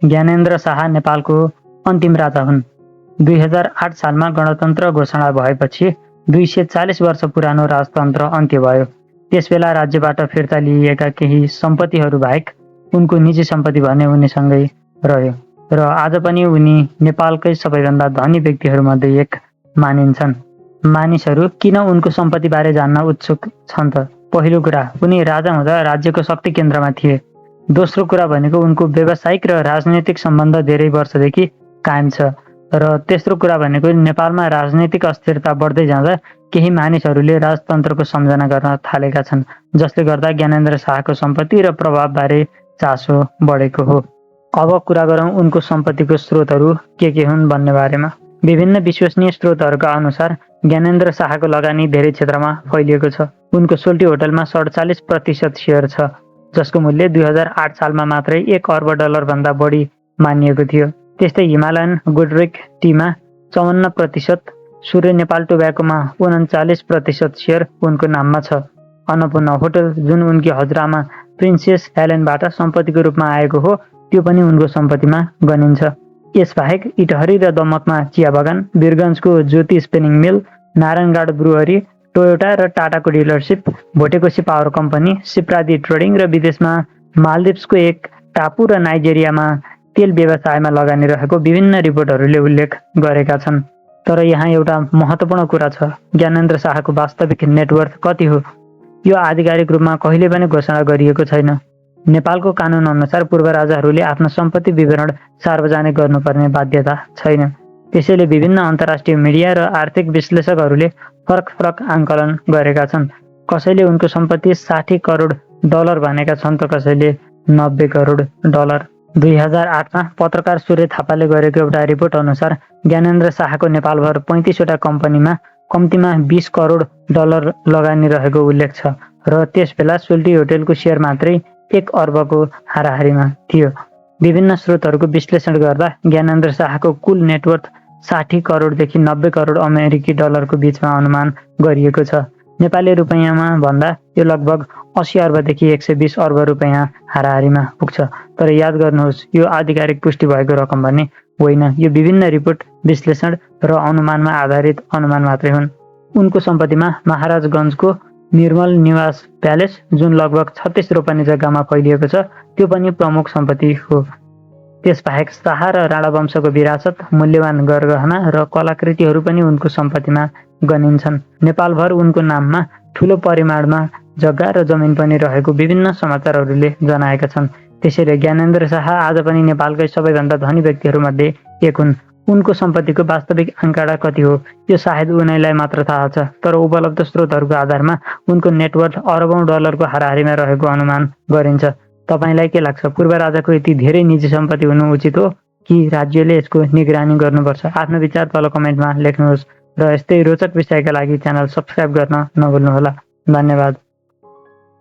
ज्ञानेन्द्र शाह नेपालको अन्तिम राजा हुन्। 2008 सालमा गणतन्त्र घोषणा भएपछि 240 वर्ष पुरानो राजतन्त्र अन्त्य भयो। त्यसबेला राज्यबाट फिर्ता लिइएका केही सम्पत्तिहरू बाहेक उनको निजी सम्पत्ति भने उनीसँगै रह्यो र आज पनि उनी नेपालकै सबैभन्दा धनी व्यक्तिहरूमध्ये एक मानिन्छन्। मानिसहरू किन उनको सम्पत्तिबारे जान्न उत्सुक छन् त? पहिलो कुरा, उनी राजा हुँदा राज्यको शक्ति केन्द्रमा थिए। दोस्रो कुरा भनेको उनको व्यावसायिक र राजनैतिक सम्बन्ध धेरै वर्षदेखि कायम छ। र तेस्रो कुरा भनेको नेपालमा राजनैतिक अस्थिरता बढ्दै जाँदा केही मानिसहरूले राजतन्त्रको सम्झना गर्न थालेका छन्, जसले गर्दा ज्ञानेन्द्र शाहको सम्पत्ति र प्रभावबारे चासो बढेको हो। अब कुरा गरौँ उनको सम्पत्तिको स्रोतहरू के हुन् भन्ने बारेमा। विभिन्न विश्वसनीय स्रोतहरूका अनुसार ज्ञानेन्द्र शाहको लगानी धेरै क्षेत्रमा फैलिएको छ। उनको सोल्टी होटलमा 47% सेयर छ, जसको मूल्य 2008 सालमा मात्रै $1 अर्ब भन्दा बढी मानिएको थियो। त्यस्तै हिमालयन गुडरिक टीमा 54%, सूर्य नेपाल टोब्याकोमा 39% सेयर उनको नाममा छ। अन्नपूर्ण होटल, जुन उनकी हजुरआमा प्रिन्सेस हेलेनबाट सम्पत्तिको रूपमा आएको हो, त्यो पनि उनको सम्पत्तिमा गनिन्छ। यसबाहेक इटहरी र दमकमा चिया बगान, वीरगञ्जको ज्योति स्पिनिङ मिल, नारायणगढ ब्रुअरी, टोयोटा र टाटाको डिलरसिप, भोटेकोसी पावर कम्पनी, सिप्रादी ट्रेडिङ र विदेशमा मालदिप्सको एक टापु र नाइजेरियामा तेल व्यवसायमा लगानी रहेको विभिन्न रिपोर्टहरूले उल्लेख गरेका छन्। तर यहाँ एउटा महत्त्वपूर्ण कुरा छ, ज्ञानेन्द्र शाहको वास्तविक नेटवर्थ कति हो? यो आधिकारिक रूपमा कहिले पनि घोषणा गरिएको छैन। नेपालको कानुन अनुसार पूर्व राजाहरूले आफ्नो सम्पत्ति विवरण सार्वजनिक गर्नुपर्ने बाध्यता छैन। त्यसैले विभिन्न अन्तर्राष्ट्रिय मिडिया र आर्थिक विश्लेषकहरूले फरक आङ्कलन गरेका छन्। कसैले उनको सम्पत्ति $60 करोड भनेका छन् त कसैले $90 करोड। 2008मा पत्रकार सूर्य थापाले गरेको एउटा रिपोर्ट अनुसार ज्ञानेन्द्र शाहको नेपालभर 35वटा कम्पनीमा कम्तीमा $20 करोड लगानी रहेको उल्लेख छ र त्यसबेला सोल्टी होटलको सेयर मात्रै $1 अर्बको हाराहारीमा थियो। विभिन्न स्रोतहरूको विश्लेषण गर्दा ज्ञानेन्द्र शाहको कुल नेटवर्थ 60 करोडदेखि 90 करोड अमेरिकी डलरको बीचमा अनुमान गरिएको छ। नेपाली रुपैयाँमा भन्दा यो लगभग 80 अर्बदेखि 120 अर्ब रुपैयाँ हाराहारीमा पुग्छ। तर याद गर्नुहोस्, यो आधिकारिक पुष्टि भएको रकम भने होइन। यो विभिन्न रिपोर्ट, विश्लेषण र अनुमानमा आधारित अनुमान मात्रै हुन्। उनको सम्पत्तिमा महाराजगञ्जको निर्मल निवास प्यालेस, जुन लगभग 36 रोपनी जग्गामा फैलिएको छ, त्यो पनि प्रमुख सम्पत्ति हो। त्यसबाहेक शाह र राणा वंशको विरासत, मूल्यवान गरगहना र कलाकृतिहरू पनि उनको सम्पत्तिमा गनिन्छन्। नेपालभर उनको नाममा ठूलो परिमाणमा जग्गा र जमिन पनि रहेको विभिन्न समाचारहरूले जनाएका छन्। त्यसैले ज्ञानेन्द्र शाह आज पनि नेपालकै सबैभन्दा धनी व्यक्तिहरूमध्ये एक हुन्। उनको सम्पत्तिको वास्तविक आँकडा कति हो, यो सायद उनैलाई मात्र थाहा छ। तर उपलब्ध स्रोतहरूको आधारमा उनको नेटवर्थ अरबौं डलरको हाराहारीमा रहेको अनुमान गरिन्छ। तपाईलाई के लाग्छ? पूर्व राजाको यति धेरै निजी सम्पत्ति हुनु उचित हो कि राज्यले यसको निगरानी गर्नुपर्छ? आफ्नो विचार तल कमेन्टमा लेख्नुहोस् र यस्तै रोचक विषयका लागि च्यानल सब्स्क्राइब गर्न नभुल्नुहोला। धन्यवाद।